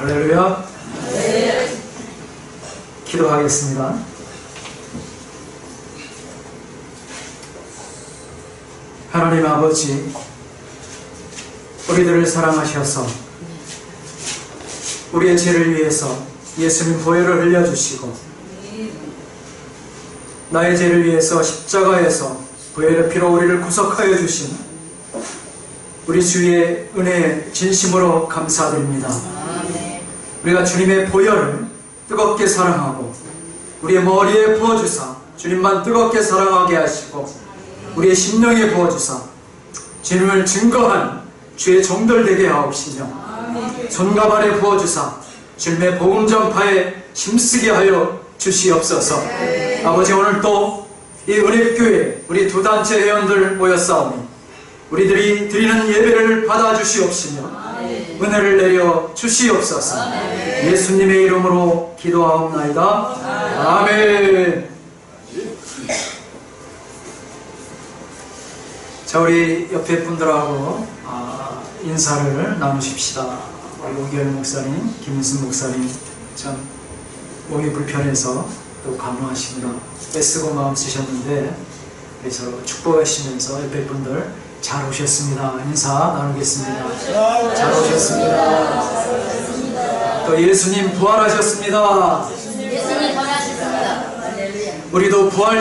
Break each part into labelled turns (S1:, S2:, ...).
S1: 할렐루야. 네. 기도하겠습니다. 하나님 아버지, 우리들을 사랑하셔서 우리의 죄를 위해서 예수님 보혈을 흘려주시고 나의 죄를 위해서 십자가에서 보혈의 피로 우리를 구속하여 주신 우리 주의 은혜에 진심으로 감사드립니다. 우리가 주님의 보혈을 뜨겁게 사랑하고 우리의 머리에 부어주사 주님만 뜨겁게 사랑하게 하시고 우리의 심령에 부어주사 주님을 증거한 주의 종들 되게 하옵시며 손과 발에 부어주사 주님의 복음 전파에 힘쓰게 하여 주시옵소서. 아버지, 오늘 또 이 은혜교회 우리 두 단체 회원들 모였사오니 우리들이 드리는 예배를 받아주시옵시며 은혜를 내려 주시옵소서. 예수님의 이름으로 기도하옵나이다. 아멘. 자, 우리 옆에 분들하고 인사를 나누십시다. 오기열 목사님, 김은순 목사님, 참 몸이 불편해서 또 간호하시느라 애쓰고 마음 쓰셨는데 우리 서로 축복하시면서 옆에 분들 잘 오셨습니다. 인사 나누겠습니다. 잘 오셨습니다. 또 예수님 부활하셨습니다.
S2: 예수님 부활하셨습니다.
S1: 우리도 부활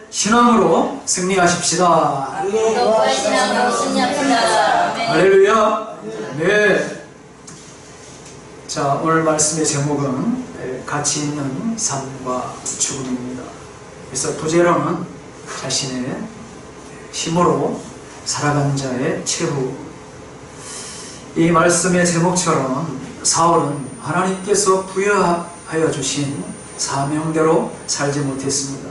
S1: 신앙으로 승리하십시다.
S2: 부활 신앙으로 승리합시다.
S1: 할렐루야. 네. 자, 오늘 말씀의 제목은 가치 있는 삶과 죽음입니다. 그래서 부제로는 자신의 힘으로 살아가는 자의 최후. 이 말씀의 제목처럼 사울은 하나님께서 부여하여 주신 사명대로 살지 못했습니다.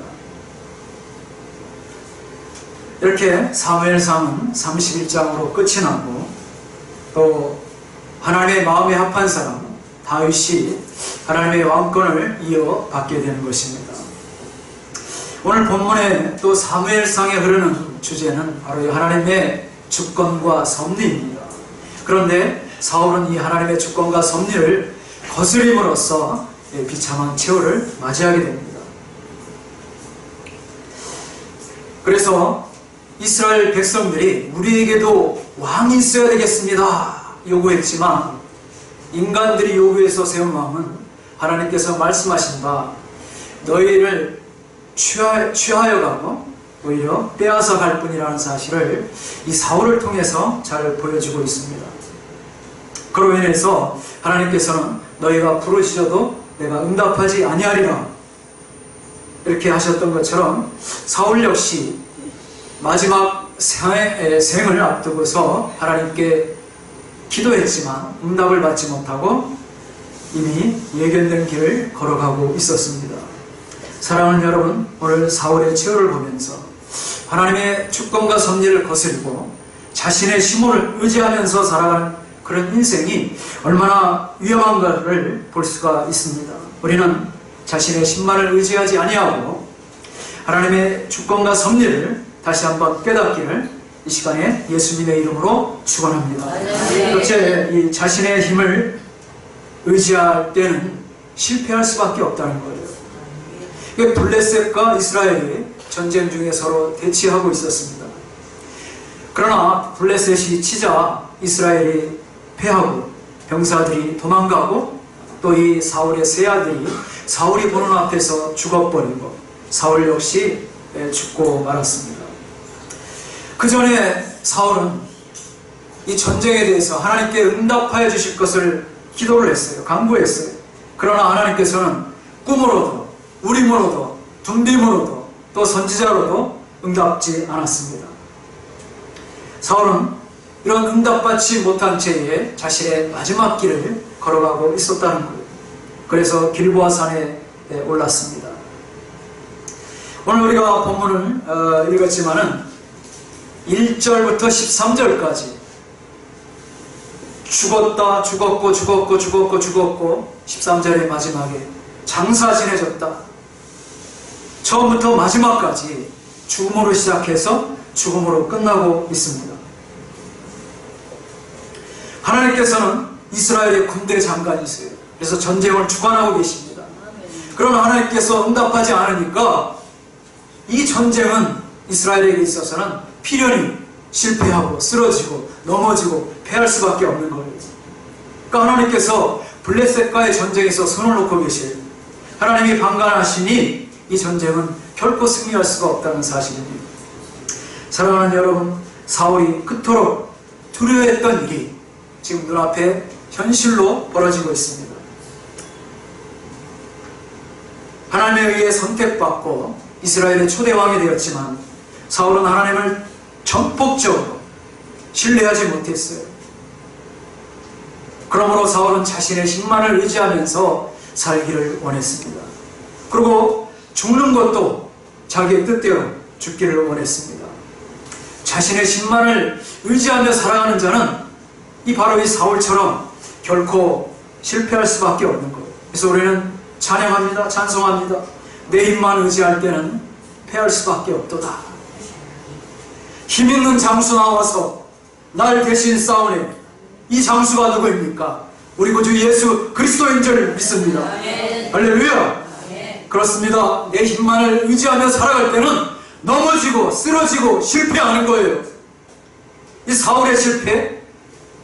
S1: 이렇게 사무엘상은 31장으로 끝이 나고 또 하나님의 마음에 합한 사람 다윗이 하나님의 왕권을 이어받게 되는 것입니다. 오늘 본문에 또 사무엘상에 흐르는 주제는 바로 하나님의 주권과 섭리입니다. 그런데 사울은 이 하나님의 주권과 섭리를 거스림으로써 비참한 최후를 맞이하게 됩니다. 그래서 이스라엘 백성들이 우리에게도 왕이 있어야 되겠습니다 요구했지만 인간들이 요구해서 세운 마음은 하나님께서 말씀하신 바 너희를 취하여 가고 오히려 빼앗아 갈 뿐이라는 사실을 이 사울을 통해서 잘 보여주고 있습니다. 그로 인해서 하나님께서는 너희가 부르시어도 내가 응답하지 아니하리라 이렇게 하셨던 것처럼 사울 역시 마지막 생을 앞두고서 하나님께 기도했지만 응답을 받지 못하고 이미 예견된 길을 걸어가고 있었습니다. 사랑하는 여러분, 오늘 사울의 최후를 보면서 하나님의 주권과 섭리를 거스리고 자신의 힘을 의지하면서 살아가는 그런 인생이 얼마나 위험한가를 볼 수가 있습니다. 우리는 자신의 힘만을 의지하지 아니하고 하나님의 주권과 섭리를 다시 한번 깨닫기를 이 시간에 예수님의 이름으로 축원합니다. 도대체 이 자신의 힘을 의지할 때는 실패할 수밖에 없다는 거예요. 블레셋과 이스라엘이 전쟁 중에 서로 대치하고 있었습니다. 그러나 블레셋이 치자 이스라엘이 패하고 병사들이 도망가고 또 이 사울의 세 아들이 사울이 보는 앞에서 죽어버리고 사울 역시 죽고 말았습니다. 그 전에 사울은 이 전쟁에 대해서 하나님께 응답하여 주실 것을 기도를 했어요. 간구했어요. 그러나 하나님께서는 꿈으로도 우림으로도 둠빔으로도 또 선지자로도 응답지 않았습니다. 사울은 이런 응답받지 못한 채에 자신의 마지막 길을 걸어가고 있었다는 거예요. 그래서 길보아 산에 올랐습니다. 오늘 우리가 본문을 읽었지만은 1절부터 13절까지 죽었다 죽었고 13절의 마지막에 장사 지내졌다. 처음부터 마지막까지 죽음으로 시작해서 죽음으로 끝나고 있습니다. 하나님께서는 이스라엘의 군대 장관이세요. 그래서 전쟁을 주관하고 계십니다. 그러나 하나님께서 응답하지 않으니까 이 전쟁은 이스라엘에게 있어서는 필연히 실패하고 쓰러지고 넘어지고 패할 수밖에 없는 거예요. 그러니까 하나님께서 블레셋과의 전쟁에서 손을 놓고 계세요. 하나님이 방관하시니 이 전쟁은 결코 승리할 수가 없다는 사실입니다. 사랑하는 여러분, 사울이 그토록 두려워했던 일이 지금 눈앞에 현실로 벌어지고 있습니다. 하나님에 의해 선택받고 이스라엘의 초대왕이 되었지만 사울은 하나님을 전폭적으로 신뢰하지 못했어요. 그러므로 사울은 자신의 힘만을 의지하면서 살기를 원했습니다. 그리고 죽는 것도 자기의 뜻대로 죽기를 원했습니다. 자신의 힘만을 의지하며 살아가는 자는 바로 이 사울처럼 결코 실패할 수밖에 없는 거예요. 그래서 우리는 찬양합니다. 찬송합니다. 내 힘만 의지할 때는 패할 수밖에 없도다. 힘있는 장수 나와서 날 대신 싸우네. 이 장수가 누구입니까? 우리 구주 예수 그리스도인 줄 믿습니다. 할렐루야. 그렇습니다. 내 힘만을 의지하며 살아갈 때는 넘어지고 쓰러지고 실패하는 거예요. 이 사울의 실패,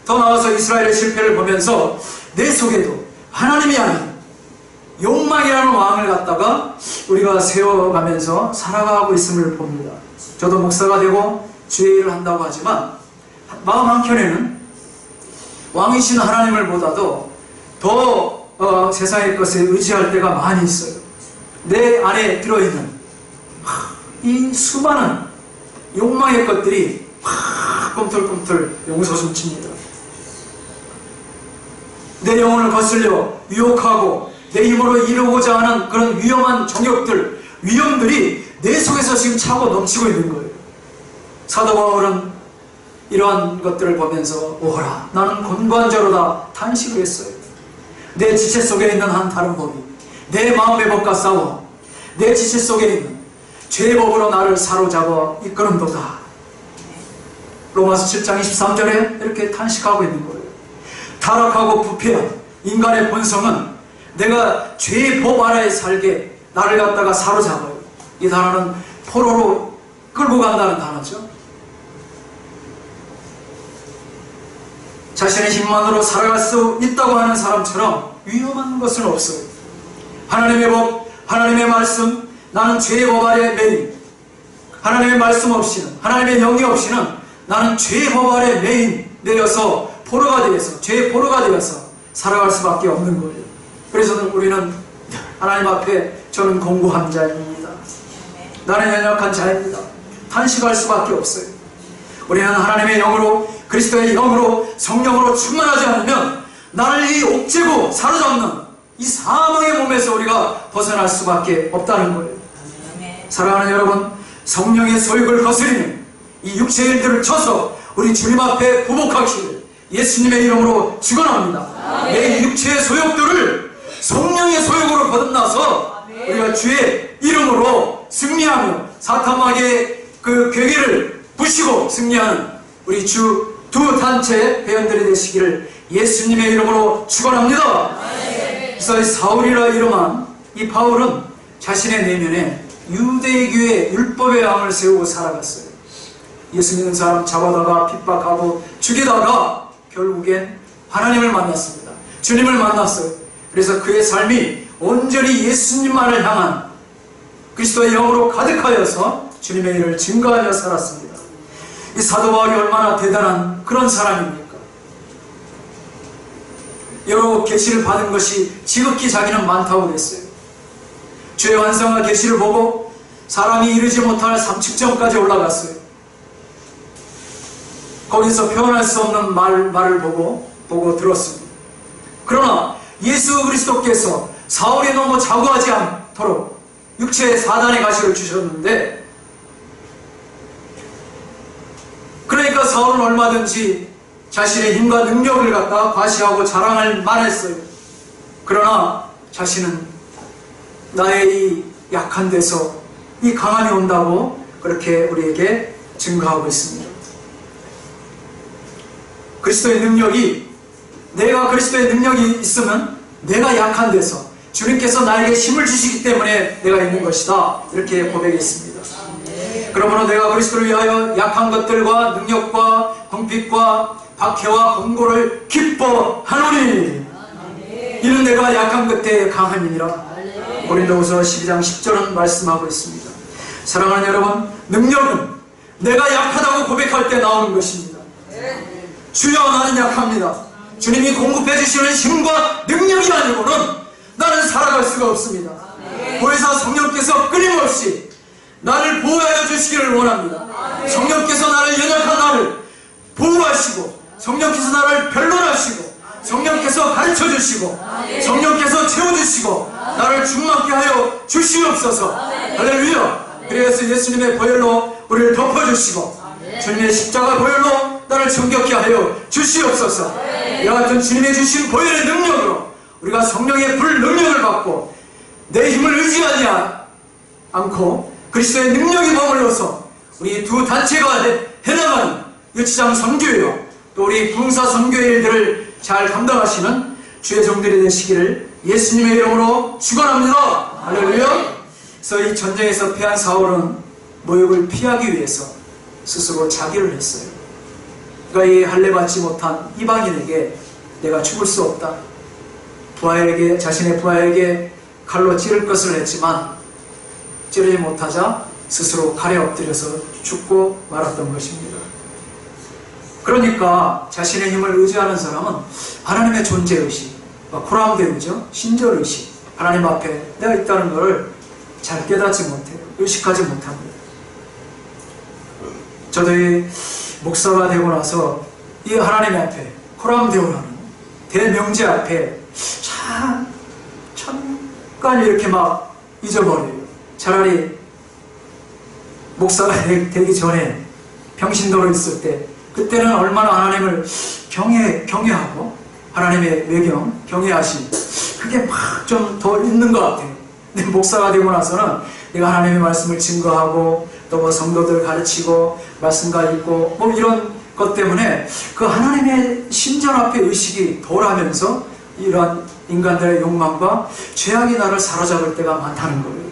S1: 더 나아가서 이스라엘의 실패를 보면서 내 속에도 하나님이 아닌 욕망이라는 왕을 갖다가 우리가 세워가면서 살아가고 있음을 봅니다. 저도 목사가 되고 주의 일을 한다고 하지만 마음 한켠에는 왕이신 하나님을 보다도 더 세상의 것에 의지할 때가 많이 있어요. 내 안에 들어있는 이 수많은 욕망의 것들이 꿈틀꿈틀 용서숨칩니다. 내 영혼을 거슬려 유혹하고 내 힘으로 이루고자 하는 그런 위험한 정욕들, 위험들이 내 속에서 지금 차고 넘치고 있는 거예요. 사도 바울은 이러한 것들을 보면서 오라 나는 곤관자로다 탄식을 했어요. 내 지체 속에 있는 한 다른 법이 내 마음의 법과 싸워 내 지체 속에 있는 죄의 법으로 나를 사로잡아 이끄는도다. 로마서 7장 23절에 이렇게 탄식하고 있는 거예요. 타락하고 부패한 인간의 본성은 내가 죄의 법 아래에 살게 나를 갖다가 사로잡아요. 이 단어는 포로로 끌고 간다는 단어죠. 자신의 힘만으로 살아갈 수 있다고 하는 사람처럼 위험한 것은 없어요. 하나님의 법, 하나님의 말씀, 나는 죄의 법 아래 매인, 하나님의 말씀 없이는, 하나님의 영이 없이는 나는 죄의 법 아래 매여서 포로가 되어서, 죄의 포로가 되어서 살아갈 수밖에 없는 거예요. 그래서 우리는 하나님 앞에 저는 공고한 자입니다. 나는 연약한 자입니다. 탄식할 수밖에 없어요. 우리는 하나님의 영으로, 그리스도의 영으로, 성령으로 충만하지 않으면 나를 이 옥죄고 사로잡는 이 사망의 몸에서 우리가 벗어날 수밖에 없다는 거예요. 사랑하는 여러분, 성령의 소욕을 거스리는 이 육체의 일들을 쳐서 우리 주님 앞에 부복하시길 예수님의 이름으로 축원합니다. 내 육체의 소욕들을 성령의 소욕으로 거듭나서 우리가 주의 이름으로 승리하며 사탄마귀의 그 괴계를 부시고 승리하는 우리 주 두 단체 회원들이 되시기를 예수님의 이름으로 축원합니다. 그래서 사울이라 이름한 이 바울은 자신의 내면에 유대교의 율법의 왕을 세우고 살아갔어요. 예수 믿는 사람 잡아다가 핍박하고 죽이다가 결국엔 하나님을 만났습니다. 주님을 만났어요. 그래서 그의 삶이 온전히 예수님만을 향한 그리스도의 영으로 가득하여서 주님의 일을 증거하며 살았습니다. 이 사도 바울이 얼마나 대단한 그런 사람입니까? 여러 계시를 받은 것이 지극히 자기는 많다고 그랬어요. 주의 완성한 계시를 보고 사람이 이르지 못할 삼측정까지 올라갔어요. 거기서 표현할 수 없는 말을 보고 들었습니다. 그러나 예수 그리스도께서 사울이 너무 자고하지 않도록 육체의 사단의 가시를 주셨는데, 그러니까 사울은 얼마든지 자신의 힘과 능력을 갖다 과시하고 자랑할 만했어요. 그러나 자신은 나의 이 약한 데서 이 강함이 온다고 그렇게 우리에게 증거하고 있습니다. 그리스도의 능력이 내가 그리스도의 능력이 있으면 내가 약한 데서 주님께서 나에게 힘을 주시기 때문에 내가 있는 것이다. 이렇게 고백했습니다. 그러므로 내가 그리스도를 위하여 약한 것들과 능력과 궁핍과 박해와 권고를 기뻐하노니 이는 내가 약한 것에 강함이니라. 고린도후서 12장 10절은 말씀하고 있습니다. 사랑하는 여러분, 능력은 내가 약하다고 고백할 때 나오는 것입니다. 주여 나는 약합니다. 주님이 공급해 주시는 힘과 능력이 아니고는 나는 살아갈 수가 없습니다. 보혜사 성령께서 끊임없이 나를 보호하여 주시기를 원합니다. 성령께서 나를 연약한 나를 보호하시고 성령께서 나를 변론하시고 성령께서 가르쳐 주시고 성령께서 채워주시고 나를 충만케 하여 주시옵소서. 할렐루야. 그래서 예수님의 보혈로 우리를 덮어주시고 주님의 십자가 보혈로 나를 정결케 하여 주시옵소서. 이와 같은 주님의 주신 보혈의 능력으로 우리가 성령의 불 능력을 받고 내 힘을 의지하지 않고 그리스도의 능력이 머물러서 우리 두 단체가 해나가는 유치장 선교회와 또 우리 봉사 선교회 일들을 잘 감당하시는 주의 종들이 되시기를 예수님의 이름으로 축원합니다. 할렐루야. 그래서 이 전쟁에서 패한 사울은 모욕을 피하기 위해서 스스로 자기를 했어요. 그러니까 이 할례받지 못한 이방인에게 내가 죽을 수 없다. 자신의 부하에게 칼로 찌를 것을 했지만 찌르지 못하자 스스로 칼에 엎드려서 죽고 말았던 것입니다. 그러니까 자신의 힘을 의지하는 사람은 하나님의 존재의식, 코람데우죠, 신절의식, 하나님 앞에 내가 있다는 것을 잘 깨닫지 못해요. 의식하지 못합니다. 저도 이 목사가 되고 나서 이 하나님 앞에 코람데우라는 대명제 앞에 잠깐 이렇게 막 잊어버려요. 차라리 목사가 되기 전에 평신도로 있을 때 그때는 얼마나 하나님을 경외하고 하나님의 외경, 경외하심 그게 막 좀 더 있는 것 같아요. 근데 목사가 되고 나서는 내가 하나님의 말씀을 증거하고 또 뭐 성도들 가르치고 말씀가 읽고 뭐 이런 것 때문에 그 하나님의 신전 앞에 의식이 덜하면서 이러한 인간들의 욕망과 죄악이 나를 사로잡을 때가 많다는 거예요.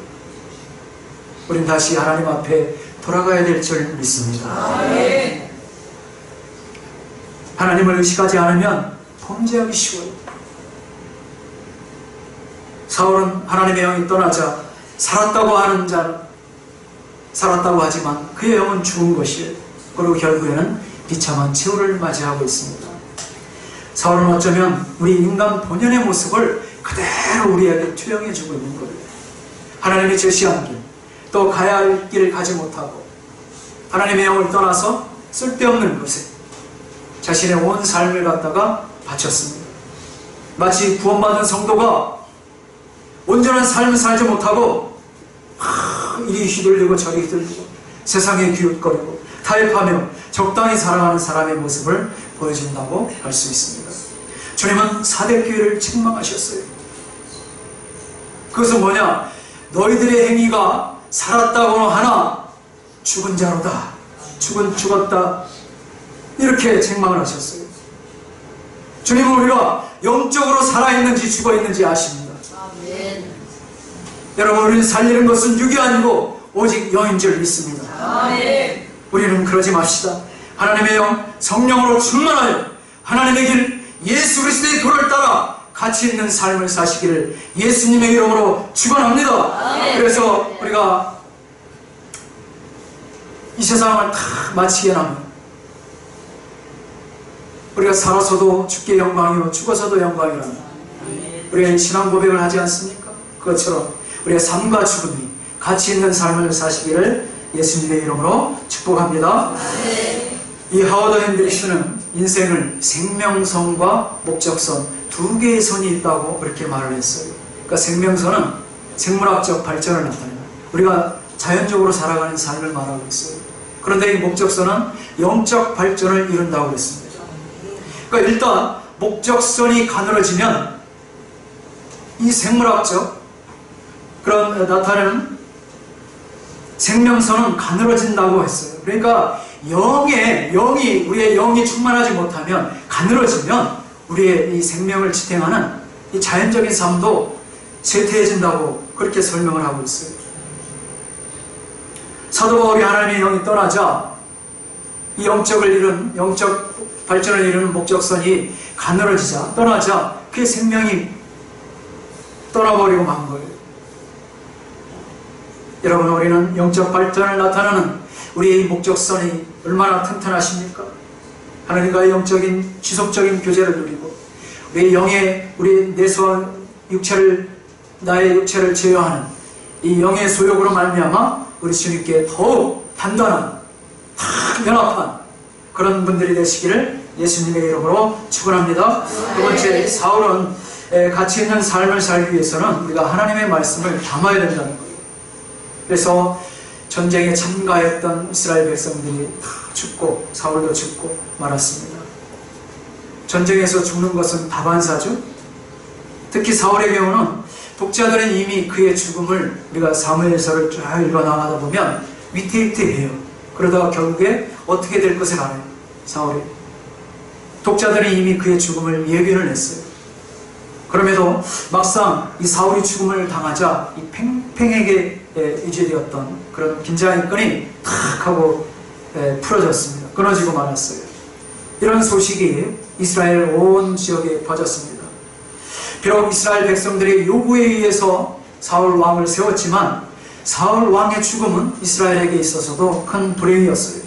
S1: 우린 다시 하나님 앞에 돌아가야 될 줄 믿습니다. 아멘. 하나님을 의식하지 않으면 범죄하기 쉬워요. 사울은 하나님의 영이 떠나자 살았다고 하지만 그의 영은 죽은 것이에요. 그리고 결국에는 비참한 최후를 맞이하고 있습니다. 사울은 어쩌면 우리 인간 본연의 모습을 그대로 우리에게 투영해주고 있는 거예요. 하나님이 제시한 길, 또 가야 할 길을 가지 못하고 하나님의 영을 떠나서 쓸데없는 것에 자신의 온 삶을 갖다가 바쳤습니다. 마치 구원받은 성도가 온전한 삶을 살지 못하고 이리 휘둘리고 저리 휘둘리고 세상에 기웃거리고 타협하며 적당히 살아가는 사람의 모습을 보여준다고 할 수 있습니다. 주님은 사대교회를 책망하셨어요. 그것은 뭐냐? 너희들의 행위가 살았다고 하나 죽은 자로다. 죽었다. 이렇게 책망을 하셨어요. 주님은 우리가 영적으로 살아있는지 죽어있는지 아십니다. 아멘. 여러분, 우리는 살리는 것은 육이 아니고 오직 영인 줄 믿습니다. 아멘. 우리는 그러지 맙시다. 하나님의 영, 성령으로 충만하여 하나님의 길, 예수 그리스도의 도를 따라 가치 있는 삶을 사시기를 예수님의 이름으로 축원합니다. 아멘. 그래서 우리가 이 세상을 다 마치게 하면 우리가 살아서도 주께 영광이요 죽어서도 영광이라는 우리가 신앙 고백을 하지 않습니까? 그것처럼 우리의 삶과 죽음이 가치 있는 삶을 사시기를 예수님의 이름으로 축복합니다. 이 하워드 핸드리스는 인생을 생명선과 목적선 두 개의 선이 있다고 그렇게 말을 했어요. 그러니까 생명선은 생물학적 발전을 나타냅니다. 우리가 자연적으로 살아가는 삶을 말하고 있어요. 그런데 이 목적선은 영적 발전을 이룬다고 했습니다. 그러니까 일단 목적선이 가늘어지면 이 생물학적 그런 나타내는 생명선은 가늘어진다고 했어요. 그러니까 우리의 영이 충만하지 못하면 가늘어지면 우리의 이 생명을 지탱하는 이 자연적인 삶도 쇠퇴해진다고 그렇게 설명을 하고 있어요. 사도 바울이 하나님의 영이 떠나자 이 영적 발전을 이루는 목적선이 가늘어지자, 떠나자 그의 생명이 떠나버리고 만 거예요. 여러분, 우리는 영적 발전을 나타내는 우리의 목적선이 얼마나 튼튼하십니까? 하나님과의 영적인 지속적인 교제를 누리고 우리의 영의, 우리 내소와 나의 육체를 제어하는 이 영의 소욕으로 말미암아 우리 주님께 더욱 단단한, 탁 연합한 그런 분들이 되시기를 예수님의 이름으로 축원합니다. 두 번째, 사울은 가치 있는 삶을 살기 위해서는 우리가 하나님의 말씀을 담아야 된다는 거예요. 그래서 전쟁에 참가했던 이스라엘 백성들이 다 죽고 사울도 죽고 말았습니다. 전쟁에서 죽는 것은 다반사죠. 특히 사울의 경우는 독자들은 이미 그의 죽음을 우리가 사무엘서를 쭉 읽어나가다 보면 위태위태해요. 그러다가 결국에 어떻게 될 것을 알아요. 사울이. 독자들이 이미 그의 죽음을 예견을 했어요. 그럼에도 막상 이 사울이 죽음을 당하자 이 팽팽하게 유지되었던 그런 긴장의 끈이 탁 하고 풀어졌습니다. 끊어지고 말았어요. 이런 소식이 이스라엘 온 지역에 퍼졌습니다. 비록 이스라엘 백성들의 요구에 의해서 사울 왕을 세웠지만 사울 왕의 죽음은 이스라엘에게 있어서도 큰 불행이었어요.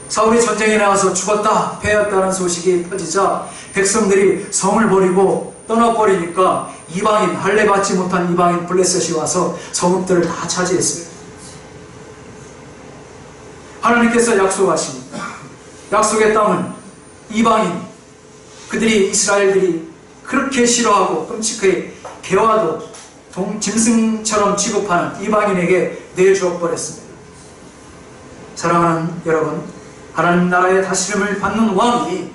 S1: 사울이 전쟁에 나가서 죽었다, 패했다는 소식이 퍼지자 백성들이 성을 버리고 떠나버리니까 이방인, 할례 받지 못한 이방인 블레셋이 와서 성읍들을 다 차지했어요. 하나님께서 약속하신 약속의 땅은 이방인, 그들이 이스라엘들이 그렇게 싫어하고 끔찍하게 개와도 짐승처럼 취급하는 이방인에게 내주어 버렸습니다. 사랑하는 여러분, 하나님 나라의 다스림을 받는 왕이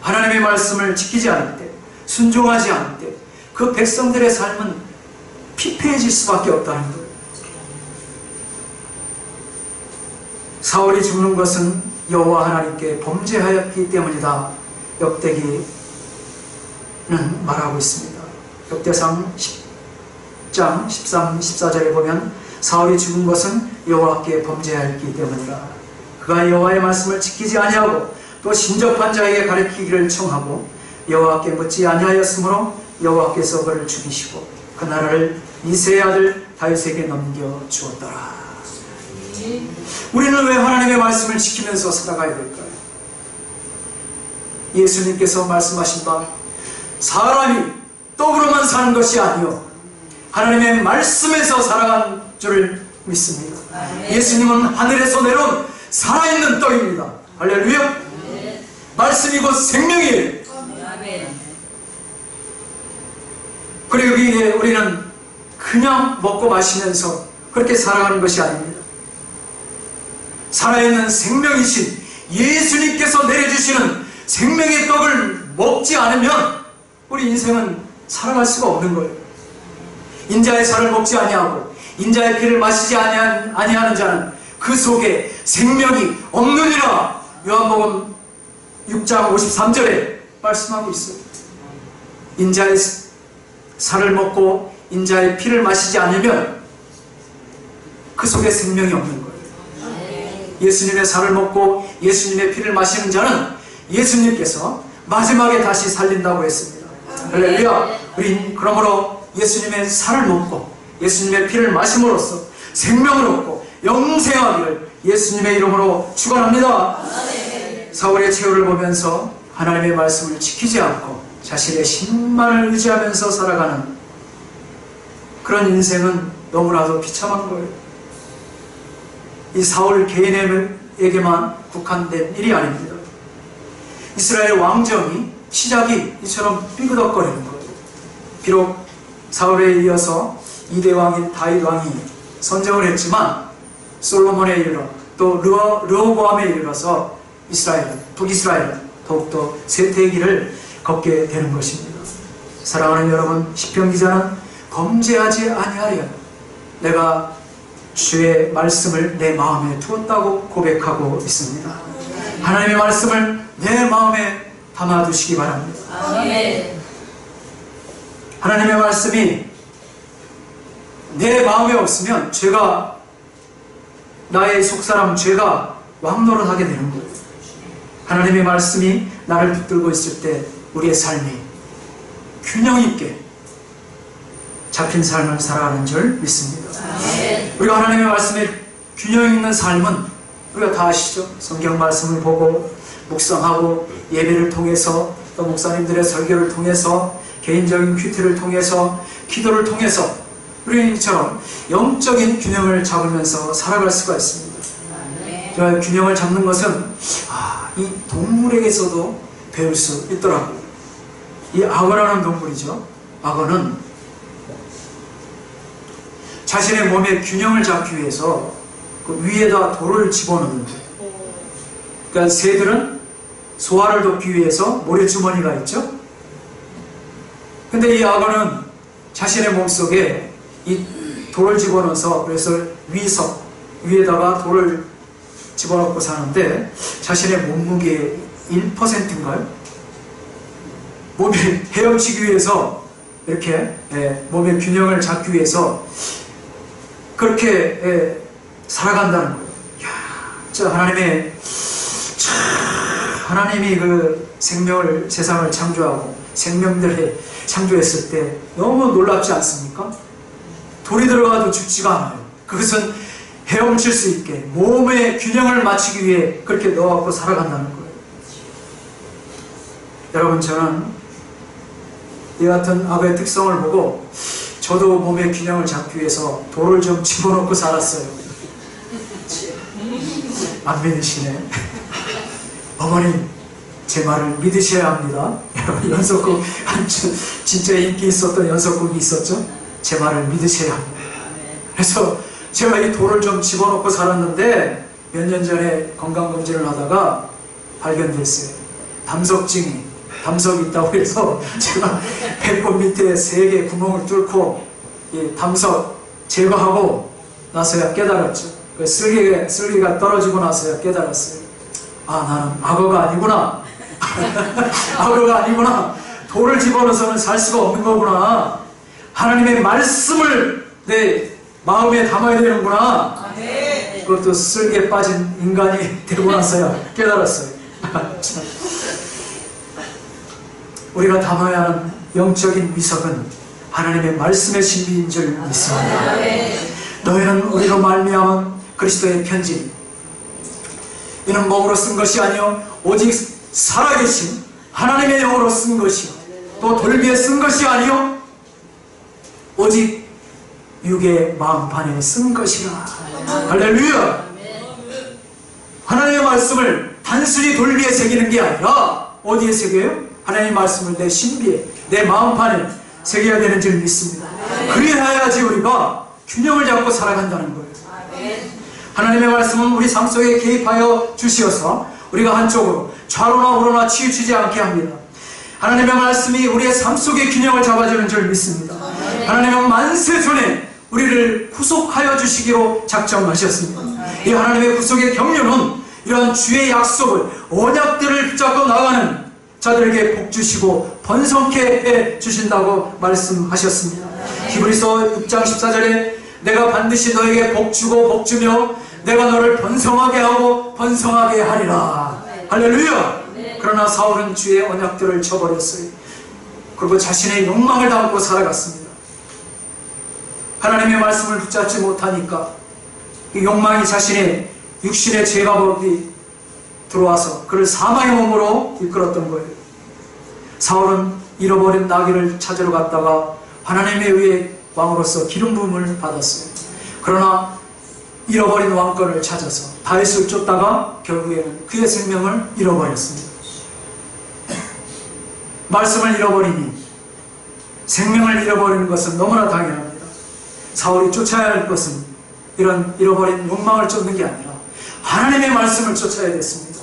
S1: 하나님의 말씀을 지키지 않을 때, 순종하지 않을 때 그 백성들의 삶은 피폐해질 수밖에 없다는 거예요. 사울이 죽는 것은 여호와 하나님께 범죄하였기 때문이다. 역대기는 말하고 있습니다. 역대상 10장 13, 14절에 보면 사울이 죽은 것은 여호와께 범죄하였기 때문이다. 그가 여호와의 말씀을 지키지 아니하고 또 신접한 자에게 가르치기를 청하고 여호와께 묻지 아니하였으므로 여호와께서 그를 죽이시고 그 나라를 이새의 아들 다윗에게 넘겨 주었더라. 우리는 왜 하나님의 말씀을 지키면서 살아가야 될까요? 예수님께서 말씀하신 바 사람이 떡으로만 사는 것이 아니요 하나님의 말씀에서 살아간 줄을 믿습니다. 예수님은 하늘에서 내려온 살아있는 떡입니다. 할렐루야. 말씀이 곧 생명이에요. 그리고 여기에 우리는 그냥 먹고 마시면서 그렇게 살아가는 것이 아닙니다. 살아있는 생명이신 예수님께서 내려주시는 생명의 떡을 먹지 않으면 우리 인생은 살아갈 수가 없는 거예요. 인자의 살을 먹지 아니하고 인자의 피를 마시지 아니하는 자는 그 속에 생명이 없느니라. 요한복음 6장 53절에 말씀하고 있어요. 인자의 살을 먹고 인자의 피를 마시지 않으면 그 속에 생명이 없는 거예요. 예수님의 살을 먹고 예수님의 피를 마시는 자는 예수님께서 마지막에 다시 살린다고 했습니다. 할렐루야. 우린 그러므로 예수님의 살을 먹고 예수님의 피를 마심으로써 생명을 얻고 영생하기를 예수님의 이름으로 축원합니다. 사울의 최후를 보면서 하나님의 말씀을 지키지 않고 자신의 힘만을 의지하면서 살아가는 그런 인생은 너무나도 비참한 거예요. 이 사울 개인에게만 국한된 일이 아닙니다. 이스라엘 왕정이 시작이 이처럼 삐그덕거리는 거예요. 비록 사울에 이어서 2대 왕인 다윗 왕이 선정을 했지만 솔로몬에 이르러 또 르호보암에 이르러서 북이스라엘은 더욱더 쇠퇴기를 걷게 되는 것입니다. 사랑하는 여러분, 시편 기자는 범죄하지 아니하려 내가 주의 말씀을 내 마음에 두었다고 고백하고 있습니다. 하나님의 말씀을 내 마음에 담아두시기 바랍니다.
S2: 아멘.
S1: 하나님의 말씀이 내 마음에 없으면 죄가, 나의 속사람 죄가 왕노릇하게 되는 거예요. 하나님의 말씀이 나를 붙들고 있을 때 우리의 삶이 균형 있게 잡힌 삶을 살아가는 줄 믿습니다.
S2: 아멘.
S1: 우리가 하나님의 말씀에 균형 있는 삶은 우리가 다 아시죠? 성경 말씀을 보고 묵상하고 예배를 통해서 또 목사님들의 설교를 통해서 개인적인 큐티를 통해서 기도를 통해서 우리처럼 영적인 균형을 잡으면서 살아갈 수가 있습니다. 그 균형을 잡는 것은 이 동물에게서도 배울 수 있더라고요. 이 악어라는 동물이죠. 악어는 자신의 몸의 균형을 잡기 위해서 그 위에다 돌을 집어넣는데, 그러니까 새들은 소화를 돕기 위해서 모래주머니가 있죠. 근데 이 악어는 자신의 몸속에 이 돌을 집어넣어서, 그래서 위에다가 돌을 집어넣고 사는데 자신의 몸무게의 1%인가요? 몸이 헤엄치기 위해서 이렇게 몸의 균형을 잡기 위해서 그렇게 살아간다는 거예요. 이야, 저 하나님이 그 생명을, 세상을 창조하고 생명들을 창조했을 때 너무 놀랍지 않습니까? 돌이 들어가도 죽지가 않아요. 그것은 헤엄칠 수 있게 몸의 균형을 맞추기 위해 그렇게 넣어갖고 살아간다는 거예요. 여러분, 저는 이 같은 악의 특성을 보고 저도 몸의 균형을 잡기 위해서 돌을 좀 집어넣고 살았어요. 안 믿으시네. 어머님, 제 말을 믿으셔야 합니다. 연속곡, 진짜 인기 있었던 연속곡이 있었죠? 제 말을 믿으셔야 합니다. 그래서 제가 이 돌을 좀 집어넣고 살았는데 몇 년 전에 건강검진을 하다가 발견됐어요. 담석이 있다고 해서 제가 배꼽 밑에 3개 구멍을 뚫고 이 담석 제거하고 나서야 깨달았죠. 쓸개가 떨어지고 나서야 깨달았어요. 나는 악어가 아니구나. 악어가 아니구나. 돌을 집어넣어서는 살 수가 없는 거구나. 하나님의 말씀을 내 마음에 담아야 되는구나. 그것도 쓸개 빠진 인간이 되고 나서야 깨달았어요. 우리가 담아야 하는 영적인 위석은 하나님의 말씀의 신비인 줄 믿습니다. 너희는 우리로 말미암은 그리스도의 편지, 이는 몸으로 쓴 것이 아니요 오직 살아계신 하나님의 영으로 쓴 것이요 또 돌비에 쓴 것이 아니요 오직 육의 마음판에 쓴 것이라. 할렐루야. 하나님의 말씀을 단순히 돌비에 새기는 게 아니라 어디에 새겨요? 하나님의 말씀을 내 신비에, 내 마음판에 새겨야 되는 줄 믿습니다. 그래야지 우리가 균형을 잡고 살아간다는 거예요. 하나님의 말씀은 우리 삶 속에 개입하여 주시어서 우리가 한쪽으로 좌로나 우로나 치우치지 않게 합니다. 하나님의 말씀이 우리의 삶 속에 균형을 잡아주는 줄 믿습니다. 하나님은 만세 전에 우리를 구속하여 주시기로 작정하셨습니다. 이 하나님의 구속의 경륜은 이러한 주의 약속을, 언약들을 붙잡고 나가는 자들에게 복 주시고 번성케 해 주신다고 말씀하셨습니다. 히브리서 6장 14절에 내가 반드시 너에게 복 주고 복 주며 내가 너를 번성하게 하고 번성하게 하리라. 할렐루야. 그러나 사울은 주의 언약들을 저버렸어요. 그리고 자신의 욕망을 담고 살아갔습니다. 하나님의 말씀을 붙잡지 못하니까 이 욕망이 자신의 육신의 죄가법이 들어와서 그를 사망의 몸으로 이끌었던 거예요. 사울은 잃어버린 나귀를 찾으러 갔다가 하나님에 의해 왕으로서 기름 부음을 받았어요. 그러나 잃어버린 왕권을 찾아서 다윗을 쫓다가 결국에는 그의 생명을 잃어버렸습니다. 말씀을 잃어버리니 생명을 잃어버리는 것은 너무나 당연합니다. 사울이 쫓아야 할 것은 이런 잃어버린 욕망을 쫓는 게 아니라 하나님의 말씀을 쫓아야 됐습니다.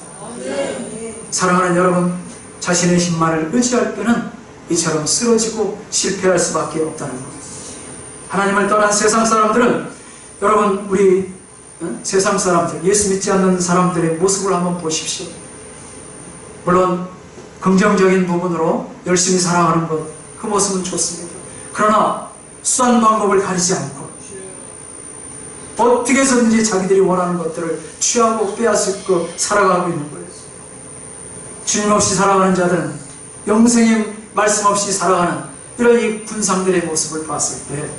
S1: 사랑하는 여러분, 자신의 힘만을 의지할 때는 이처럼 쓰러지고 실패할 수밖에 없다는 것. 하나님을 떠난 세상 사람들은, 여러분, 우리 세상 사람들, 예수 믿지 않는 사람들의 모습을 한번 보십시오. 물론 긍정적인 부분으로 열심히 살아가는 것, 그 모습은 좋습니다. 그러나 수단 방법을 가리지 않고 어떻게 해서든지 자기들이 원하는 것들을 취하고 빼앗고 살아가고 있는 거예요. 주님 없이 살아가는 자들은, 영생의 말씀 없이 살아가는 이런 이 군상들의 모습을 봤을 때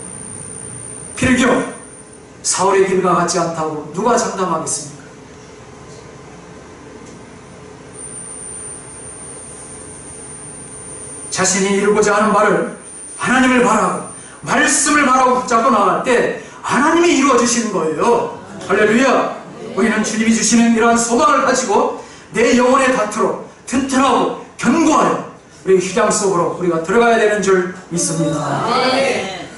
S1: 필경 사울의 길과 같지 않다고 누가 장담하겠습니까? 자신이 이루고자 하는 바를, 하나님을 바라고 말씀을 바라고 붙잡고 나갈 때 하나님이 이루어 주시는 거예요. 할렐루야. 우리는 주님이 주시는 이러한 소망을 가지고 내 영혼의 밭으로 튼튼하고 견고하여 우리 휘장 속으로 우리가 들어가야 되는 줄 믿습니다.
S2: 네.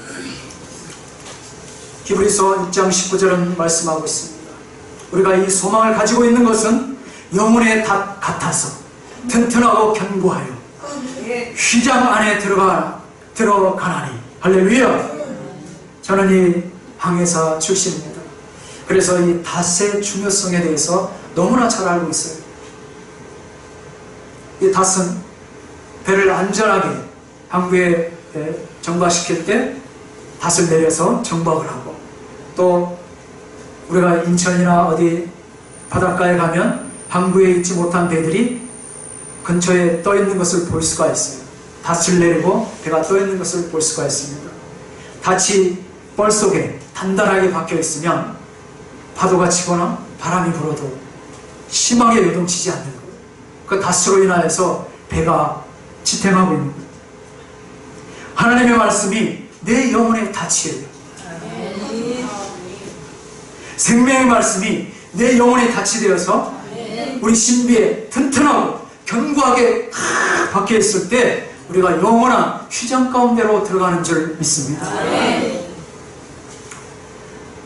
S1: 히브리서 6장 19절은 말씀하고 있습니다. 우리가 이 소망을 가지고 있는 것은 영혼의 밭 같아서 튼튼하고 견고하여 휘장 안에 들어가나니. 할렐루야. 저는 이 항해사 출신입니다. 그래서 이 닷의 중요성에 대해서 너무나 잘 알고 있어요. 이 닷은 배를 안전하게 항구에 정박시킬 때 닷을 내려서 정박을 하고, 또 우리가 인천이나 어디 바닷가에 가면 항구에 있지 못한 배들이 근처에 떠 있는 것을 볼 수가 있어요. 닷을 내리고 배가 떠 있는 것을 볼 수가 있습니다. 닷이 뻘 속에 단단하게 박혀 있으면 파도가 치거나 바람이 불어도 심하게 요동치지 않는 거예요. 그 닷으로 인하여서 배가 지탱하고 있는 거예요. 하나님의 말씀이 내 영혼의 닷이에요. 생명의 말씀이 내 영혼의 닷이 되어서 우리 신비에 튼튼하고 견고하게 박혀 있을 때 우리가 영원한 휘장 가운데로 들어가는 줄 믿습니다.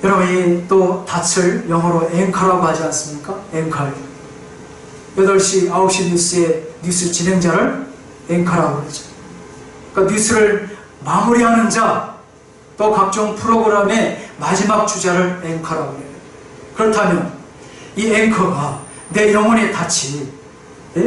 S1: 여러분이 또 닷을 영어로 앵커라고 하지 않습니까? 앵커. 8시, 9시 뉴스의 뉴스 진행자를 앵커라고 그러죠. 그러니까 뉴스를 마무리하는 자, 또 각종 프로그램의 마지막 주자를 앵커라고 해요. 그렇다면 이 앵커가 내 영혼의 닷이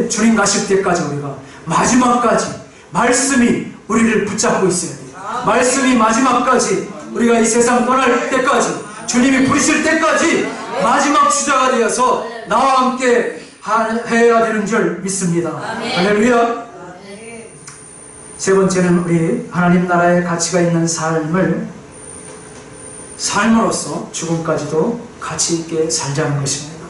S1: 주님 가실 때까지 우리가 마지막까지 말씀이 우리를 붙잡고 있어야 돼요. 말씀이 마지막까지 우리가 이 세상 떠날 때까지, 주님이 부르실 때까지 마지막 주자가 되어서 나와 함께 해야 되는 줄 믿습니다. 할렐루야. 세 번째는 우리 하나님 나라의 가치가 있는 삶으로서 죽음까지도 가치 있게 살자는 것입니다.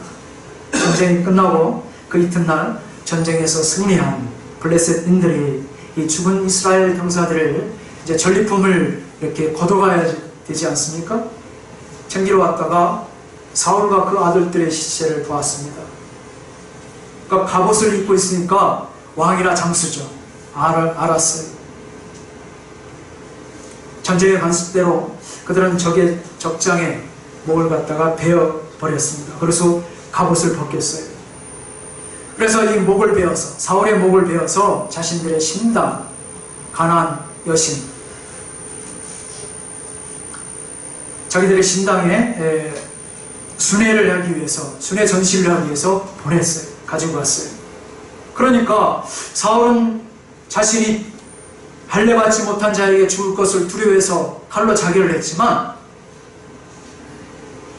S1: 전쟁이 끝나고 그 이튿날 전쟁에서 승리한 블레셋인들이 이 죽은 이스라엘 병사들을 이제 전리품을 이렇게 걷어가야 되지 않습니까? 챙기러 왔다가 사울과 그 아들들의 시체를 보았습니다. 그러니까 갑옷을 입고 있으니까 왕이나 장수죠. 알았어요. 전쟁의 관습대로 그들은 적의 적장에 목을 갖다가 베어 버렸습니다. 그래서 갑옷을 벗겼어요. 그래서 이 목을 베어서, 사울의 목을 베어서 자신들의 신당 가나안 여신, 자기들의 신당에 순회를 하기 위해서, 순회 전시를 하기 위해서 보냈어요. 가지고 갔어요. 그러니까 사울은 자신이 할례받지 못한 자에게 죽을 것을 두려워해서 칼로 자결을 했지만,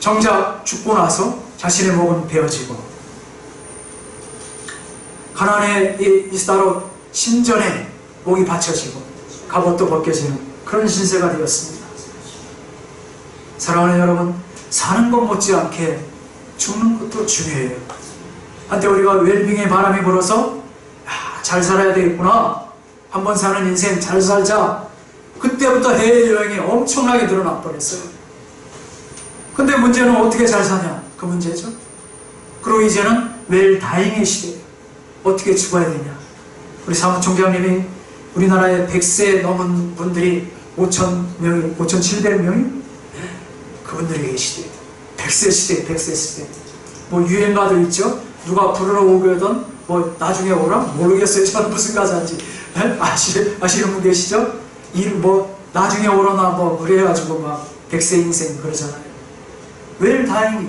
S1: 정작 죽고 나서 자신의 목은 베어지고 가나안의 이스라엘 신전에 목이 받쳐지고 갑옷도 벗겨지는 그런 신세가 되었습니다. 사랑하는 여러분, 사는 것 못지않게 죽는 것도 중요해요. 한때 우리가 웰빙의 바람이 불어서 잘 살아야 되겠구나, 한번 사는 인생 잘 살자, 그때부터 해외여행이 엄청나게 늘어나 버렸어요. 근데 문제는 어떻게 잘 사냐, 그 문제죠. 그리고 이제는 웰다잉의 시대예요. 어떻게 죽어야 되냐. 우리 사무총장님이 우리나라에 100세 넘은 분들이 5,000명이, 5,700명이 그분들이 계시대요. 100세 시대, 100세 시대. 뭐 유행가도 있죠. 누가 부르러 오거든 뭐 나중에 오라? 모르겠어요. 저는 무슨 가사인지. 아시는 분 계시죠? 뭐 나중에 오라나 뭐 그래가지고 막 100세 인생 그러잖아요. 웰다잉이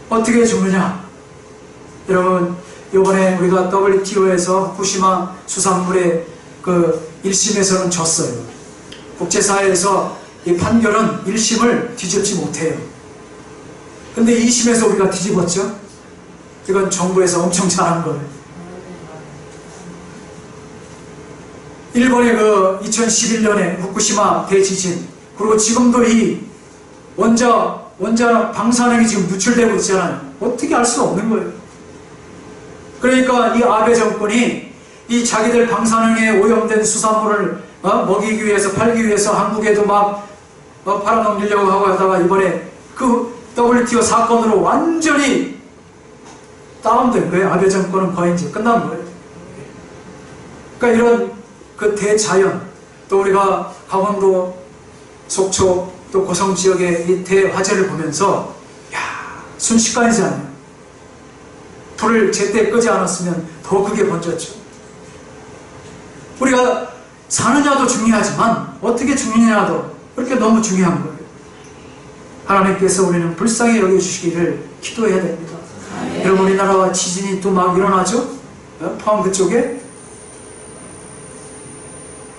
S1: 어떻게 죽느냐? 여러분, 이번에 우리가 WTO에서 후쿠시마 수산물의 그 1심에서는 졌어요. 국제사회에서 이 판결은 1심을 뒤집지 못해요. 근데 2심에서 우리가 뒤집었죠? 이건 정부에서 엄청 잘한 거예요. 일본의 그 2011년에 후쿠시마 대지진, 그리고 지금도 이 원자 방사능이 지금 누출되고 있잖아요. 어떻게 알 수 없는 거예요. 그러니까 이 아베 정권이 이 자기들 방사능에 오염된 수산물을 먹이기 위해서, 팔기 위해서 한국에도 막 팔아넘기려고 하고 하다가 이번에 그 WTO 사건으로 완전히 다운된 거예요. 아베 정권은 거의 이제 끝난 거예요. 그러니까 이런 그 대자연, 또 우리가 강원도, 속초, 또 고성 지역의 이 대화재를 보면서 순식간이잖아요. 불을 제때 끄지 않았으면 더 크게 번졌죠. 우리가 사느냐도 중요하지만 어떻게 죽느냐도 그렇게 너무 중요한 거예요. 하나님께서 우리는 불쌍히 여겨주시기를 기도해야 됩니다. 여러분, 우리나라와 지진이 또 막 일어나죠? 포항 그쪽에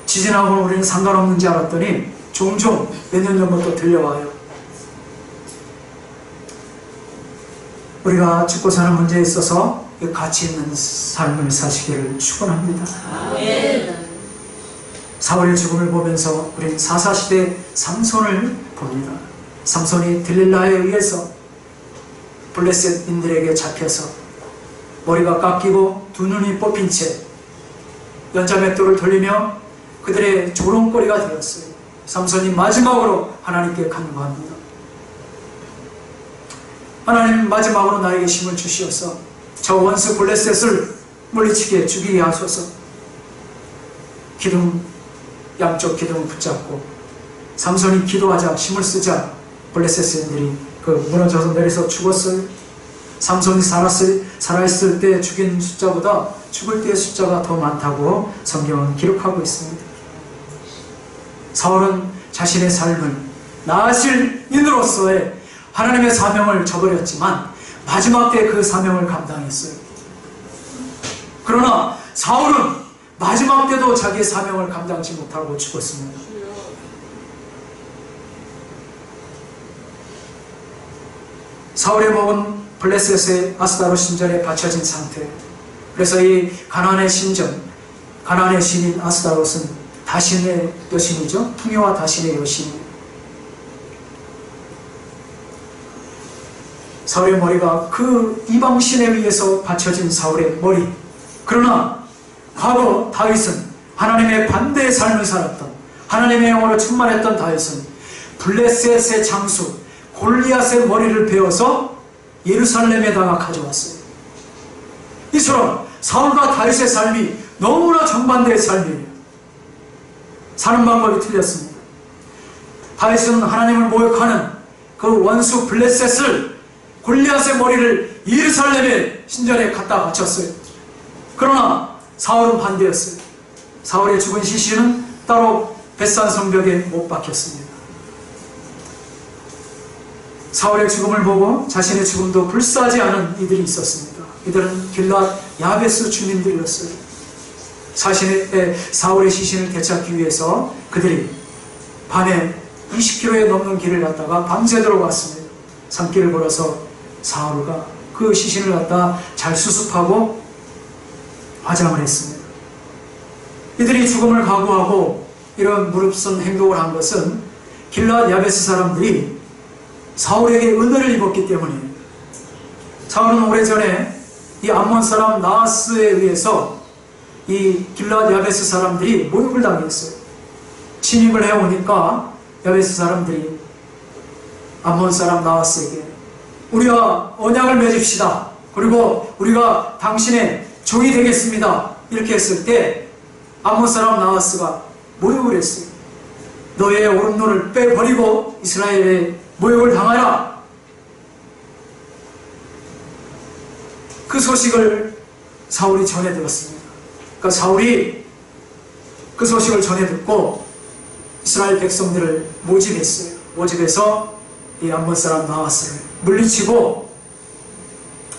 S1: 지진하고는 우리는 상관없는지 알았더니 종종 몇 년 전부터 들려와요. 우리가 죽고 사는 문제에 있어서 가치 있는 삶을 사시기를 축원합니다. 사울의 죽음을 보면서 우리는 사사시대 삼손을 봅니다. 삼손이 들릴라에 의해서 블레셋인들에게 잡혀서 머리가 깎이고 두 눈이 뽑힌 채 연자맷돌을 돌리며 그들의 조롱거리가 되었어요. 삼손이 마지막으로 하나님께 간구합니다. 하나님, 마지막으로 나에게 힘을 주시어서 저 원수 블레셋을 물리치게 죽이게 하소서. 양쪽 기둥을 붙잡고 삼손이 기도하자 힘을 쓰자 블레셋인들이 무너져서 내려서 죽었어요. 삼손이 살아있을 때 죽인 숫자보다 죽을 때의 숫자가 더 많다고 성경은 기록하고 있습니다. 사울은 자신의 삶을 나아질 인으로서의 하나님의 사명을 저버렸지만 마지막 때 그 사명을 감당했어요. 그러나 사울은 마지막 때도 자기의 사명을 감당치 못하고 죽었습니다. 사울의 목은 블레셋의 아스타로 신전에 받쳐진 상태. 그래서 이 가나안의 신전, 가나안의 신인 아스타롯은 다신의 여신이죠. 풍요와 다신의 여신이에요. 사울의 머리가 그 이방신에 의해서 받쳐진 사울의 머리. 그러나 과거 다윗은 하나님의 반대의 삶을 살았던, 하나님의 영으로 충만했던 다윗은 블레셋의 장수 골리앗의 머리를 베어서 예루살렘에다가 가져왔어요. 이처럼 사울과 다윗의 삶이 너무나 정반대의 삶이에요. 사는 방법이 틀렸습니다. 다윗은 하나님을 모욕하는 그 원수 블레셋을, 골리앗의 머리를 예루살렘의 신전에 갖다 바쳤어요. 그러나 사울은 반대였어요. 사울의 죽은 시신은 따로 벳산 성벽에 못 박혔습니다. 사울의 죽음을 보고 자신의 죽음도 불사하지 않은 이들이 있었습니다. 이들은 길랏 야베스 주민들이었어요. 사울의 시신을 되찾기 위해서 그들이 밤에 20km에 넘는 길을 갔다가 밤새도록 왔습니다. 산길을 걸어서 사울과 그 시신을 갖다 잘 수습하고 화장을 했습니다. 이들이 죽음을 각오하고 이런 무릅쓴 행동을 한 것은 길랏 야베스 사람들이 사울에게 은혜를 입었기 때문이에요. 사울은 오래전에 이 암몬 사람 나하스에 의해서 이 길랏 야베스 사람들이 모욕을 당했어요. 침입을 해오니까 야베스 사람들이 암몬 사람 나하스에게 우리와 언약을 맺읍시다. 그리고 우리가 당신의 종이 되겠습니다. 이렇게 했을 때 암몬 사람 나하스가 모욕을 했어요. 너의 오른손을 빼버리고 이스라엘의 모욕을 당하라. 그 소식을 사울이 전해 들었습니다. 그러니까 사울이 그 소식을 전해 듣고 이스라엘 백성들을 모집했어요. 모집해서 이 암몬 사람 나하스를 물리치고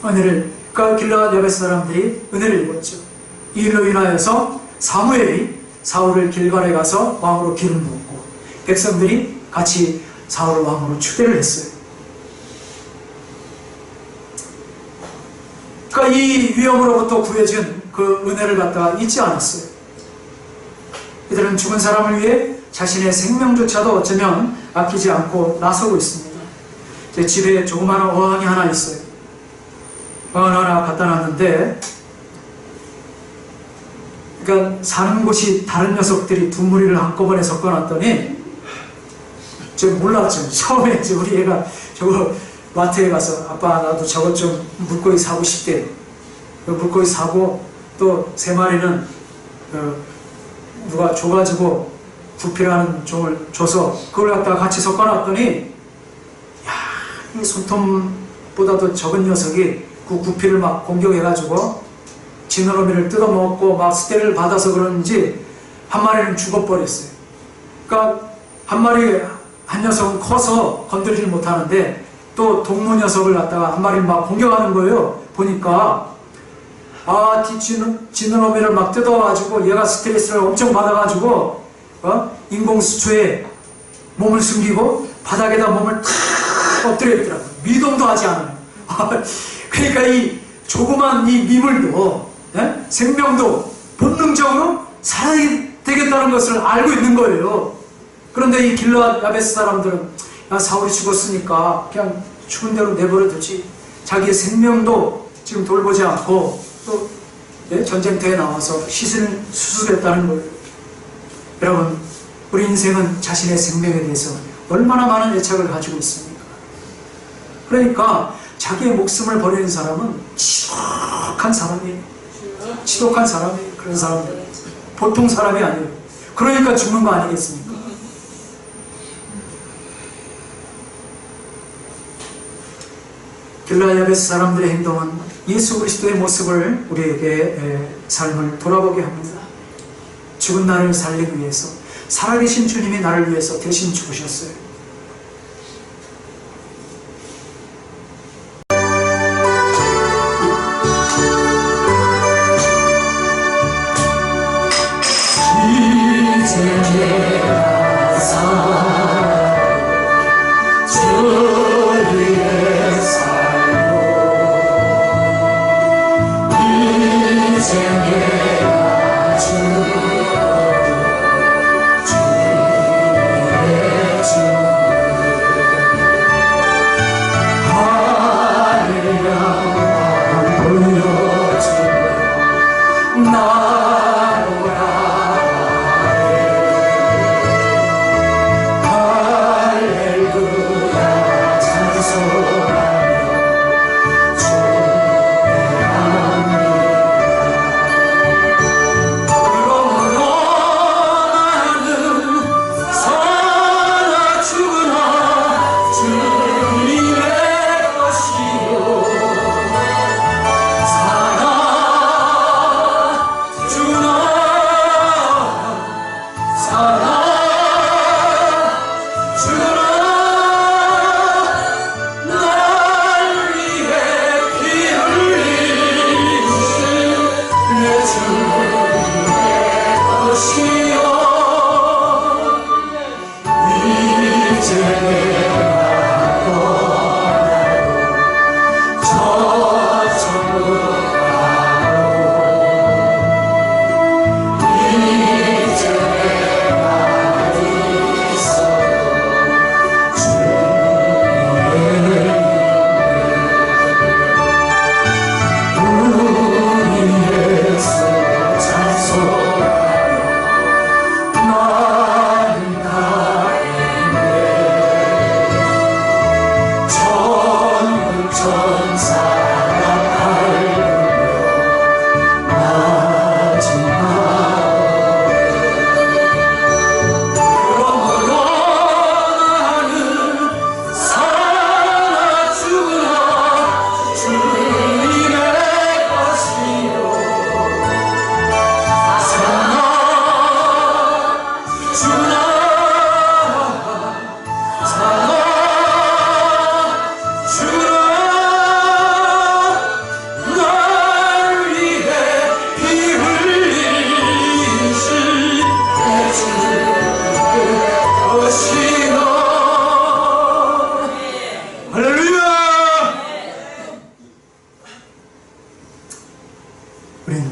S1: 은혜를 그러니까 길르앗 야베스 사람들이 은혜를 입었죠. 이 일로 인하여서 사무엘이 사울을 길갈에 가서 왕으로 기름 부었고 백성들이 같이 사울을 왕으로 추대를 했어요. 그러니까 이 위험으로부터 구해준 그 은혜를 갖다가 잊지 않았어요. 이들은 죽은 사람을 위해 자신의 생명조차도 어쩌면 아끼지 않고 나서고 있습니다. 제 집에 조그마한 어항이 하나 있어요. 어항 하나 갖다 놨는데, 그러니까 사는 곳이 다른 녀석들이 두 무리를 한꺼번에 섞어놨더니, 제가 몰랐죠. 처음에 우리 애가 저거 마트에 가서 아빠 나도 저것 좀 물고기 사고 싶대. 물고기 사고 또 3마리는 누가 줘가지고 구피라는 종을 줘서 그걸 갖다가 같이 섞어놨더니, 야, 이 손톱보다도 적은 녀석이 그 구피를 막 공격해가지고 지느러미를 뜯어먹고 막 스테를 받아서 그런지 한 마리는 죽어버렸어요. 그러니까 한 녀석은 커서 건드리지 못하는데 또 동무 녀석을 갖다가 한 마리를 막 공격하는 거예요. 보니까 지느러미를 막 뜯어가지고 얘가 스트레스를 엄청 받아가지고 인공수초에 몸을 숨기고 바닥에다 몸을 탁 엎드려 있더라고요. 미동도 하지 않아요. 그러니까 이 조그만 이 미물도 생명도 본능적으로 살아야 되겠다는 것을 알고 있는 거예요. 그런데 이 길르앗 야베스 사람들은 사울이 죽었으니까 그냥 죽은 대로 내버려 두지, 자기의 생명도 지금 돌보지 않고 또 전쟁터에 나와서 시신을 수술했다는 거예요. 여러분, 우리 인생은 자신의 생명에 대해서 얼마나 많은 애착을 가지고 있습니까? 그러니까 자기의 목숨을 버리는 사람은 지독한 사람이에요. 지독한 사람이에요. 그런 사람들 보통 사람이 아니에요. 그러니까 죽는 거 아니겠습니까? 길르앗 야베스 사람들의 행동은 예수 그리스도의 모습을 우리에게 삶을 돌아보게 합니다. 죽은 나를 살리기 위해서 살아계신 주님이 나를 위해서 대신 죽으셨어요.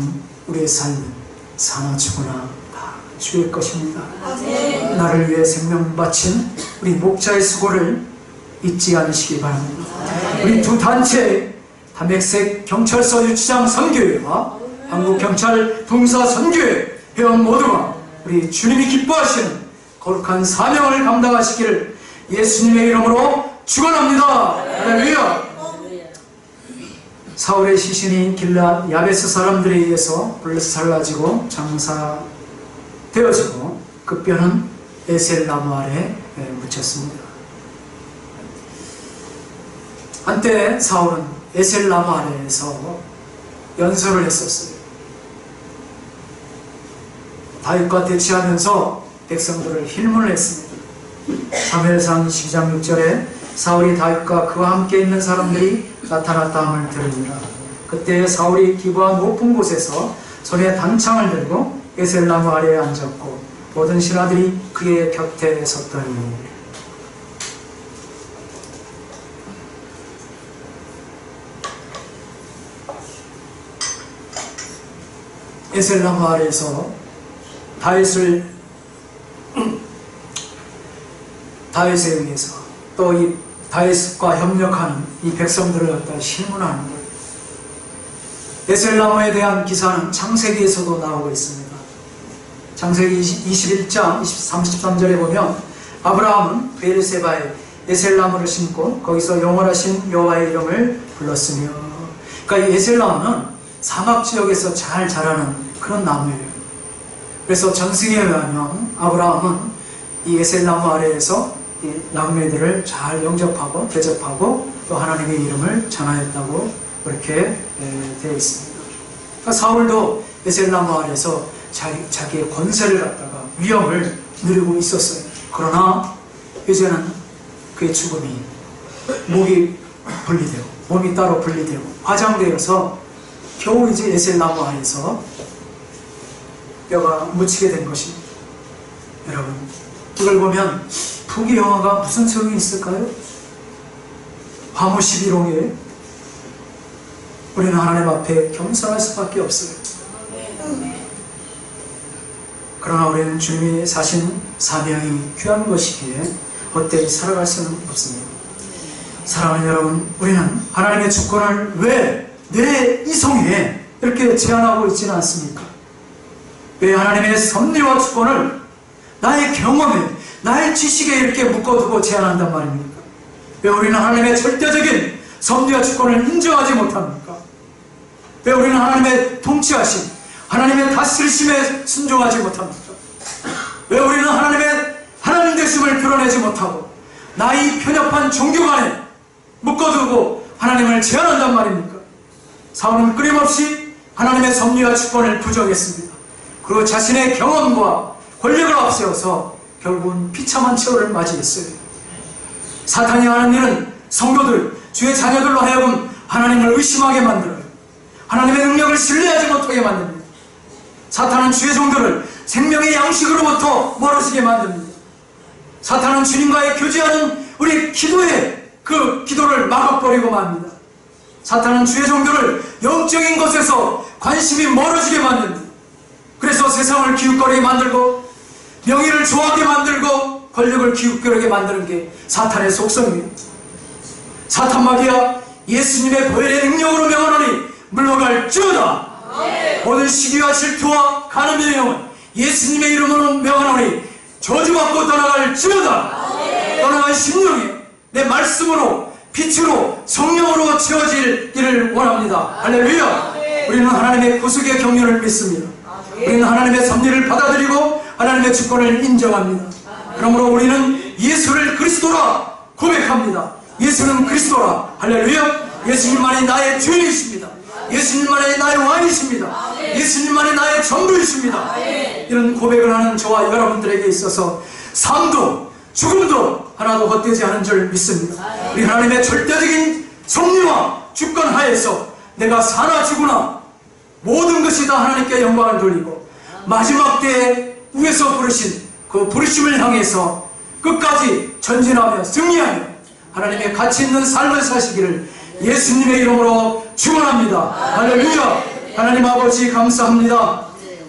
S1: 하나님 우리의 삶은 사나 죽으나 다 주의 것입니다. 나를 위해 생명 바친 우리 목자의 수고를 잊지 않으시기 바랍니다. 우리 두 단체 담백색 경찰서 유치장 선교회와 한국경찰 동사 선교회 회원 모두가 우리 주님이 기뻐하시는 거룩한 사명을 감당하시기를 예수님의 이름으로 축원합니다. 할렐루야. 사울의 시신이 길앗 야베스 사람들에 의해서 불살라지고 장사되어지고 그 뼈는 에셀 나무 아래 묻혔습니다. 한때 사울은 에셀 나무 아래에서 연설을 했었어요. 다윗과 대치하면서 백성들을 힐문을 했습니다. 사무엘상 12장 6절에 사울이 다윗과 그와 함께 있는 사람들이 나타났다 함을 들으니라. 그때 사울이 기부한 높은 곳에서 손에 단창을 들고 에셀나무 아래에 앉았고 모든 신하들이 그의 곁에 섰더니 에셀나무 아래에서 다윗에 의해서 또 이 다윗과 협력하는 이 백성들을 갖다 신문하는 거예요. 에셀나무에 대한 기사는 창세기에서도 나오고 있습니다. 창세기 21장 33절에 보면 아브라함은 베르세바에 에셀나무를 심고 거기서 영원하신 여호와의 이름을 불렀으며, 그러니까 이 에셀나무는 사막 지역에서 잘 자라는 그런 나무예요. 그래서 전승에 의하면 아브라함은 이 에셀나무 아래에서 이 남매들을 잘 영접하고 대접하고 또 하나님의 이름을 전하였다고 그렇게 되어 있습니다. 그러니까 사울도 에셀나무 아래에서 자기의 권세를 갖다가 위엄을 누리고 있었어요. 그러나 이제는 그의 죽음이 목이 분리되고 몸이 따로 분리되고 화장되어서 겨우 이제 에셀나무 아래에서 뼈가 묻히게 된 것입니다. 여러분, 이걸 보면 부귀영화가 무슨 소용이 있을까요? 화무 11호에 우리는 하나님 앞에 겸손할 수밖에 없어요. 그러나 우리는 주님이 사신 사명이 귀한 것이기에 헛되이 살아갈 수는 없습니다. 사랑하는 여러분, 우리는 하나님의 주권을 왜 내 이성에 이렇게 제한하고 있지는 않습니까? 왜 하나님의 섭리와 주권을 나의 경험에, 나의 지식에 이렇게 묶어두고 제한한단 말입니까? 왜 우리는 하나님의 절대적인 섭리와 주권을 인정하지 못합니까? 왜 우리는 하나님의 통치하심, 하나님의 다스리심에 순종하지 못합니까? 왜 우리는 하나님 되심을 드러내지 못하고 나의 편협한 종교관에 묶어두고 하나님을 제한한단 말입니까? 사울은 끊임없이 하나님의 섭리와 주권을 부정했습니다. 그리고 자신의 경험과 권력을 앞세워서 결국은 비참한 최후를 맞이했어요. 사탄이 하는 일은 성도들, 주의 자녀들로 하여금 하나님을 의심하게 만들어요. 하나님의 능력을 신뢰하지 못하게 만듭니다. 사탄은 주의 종들을 생명의 양식으로부터 멀어지게 만듭니다. 사탄은 주님과의 교제하는 우리 기도의 그 기도를 막아버리고 맙니다. 사탄은 주의 종들을 영적인 것에서 관심이 멀어지게 만듭니다. 그래서 세상을 기웃거리게 만들고 명예를 좋아하게 만들고 권력을 기웃거리게 만드는 게 사탄의 속성입니다. 사탄 마귀야, 예수님의 보혈의 능력으로 명하노니 물러갈지어다. 모든 시기와 질투와 간음의 영은 예수님의 이름으로 명하노니 저주받고 떠나갈지어다. 떠나간 심령이 내 말씀으로 빛으로 성령으로 채워지기를 원합니다. 할렐루야. 우리는 하나님의 구속의 경륜을 믿습니다. 우리는 하나님의 섭리를 받아들이고 하나님의 주권을 인정합니다. 그러므로 우리는 예수를 그리스도라 고백합니다. 예수는 그리스도라. 할렐루야. 예수님만이 나의 주인이십니다. 예수님만이 나의 왕이십니다. 예수님만이 나의 전부이십니다. 이런 고백을 하는 저와 여러분들에게 있어서 삶도 죽음도 하나도 헛되지 않은 줄 믿습니다. 우리 하나님의 절대적인 섭리와 주권 하에서 내가 사나 죽으나 모든 것이 다 하나님께 영광을 돌리고 마지막 때에 위에서 부르신 그 부르심을 향해서 끝까지 전진하며 승리하며 하나님의 가치 있는 삶을 사시기를 예수님의 이름으로 축원합니다. 할렐루야. 하나님 아버지 감사합니다.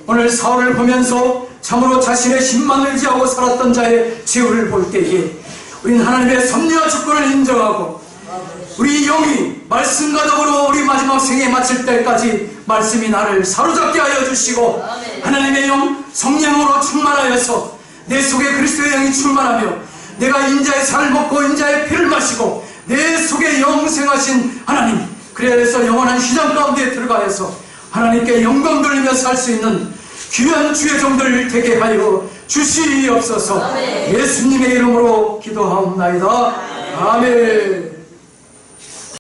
S1: 오늘 사울을 보면서 참으로 자신의 힘만 의지하고 살았던 자의 최후를 볼 때에 우리는 하나님의 섭리와 주권을 인정하고 우리 영이 말씀과 더불어 우리 마지막 생에 마칠 때까지 말씀이 나를 사로잡게 하여 주시고 하나님의 영 성령으로 충만하여서 내 속에 그리스도의 영이 충만하며 내가 인자의 살을 먹고 인자의 피를 마시고 내 속에 영생하신 하나님, 그래서 영원한 시장 가운데 들어가서 하나님께 영광 돌리며 살 수 있는 귀한 주의 종들 되게 하여 주시옵소서. 예수님의 이름으로 기도하옵나이다. 아멘.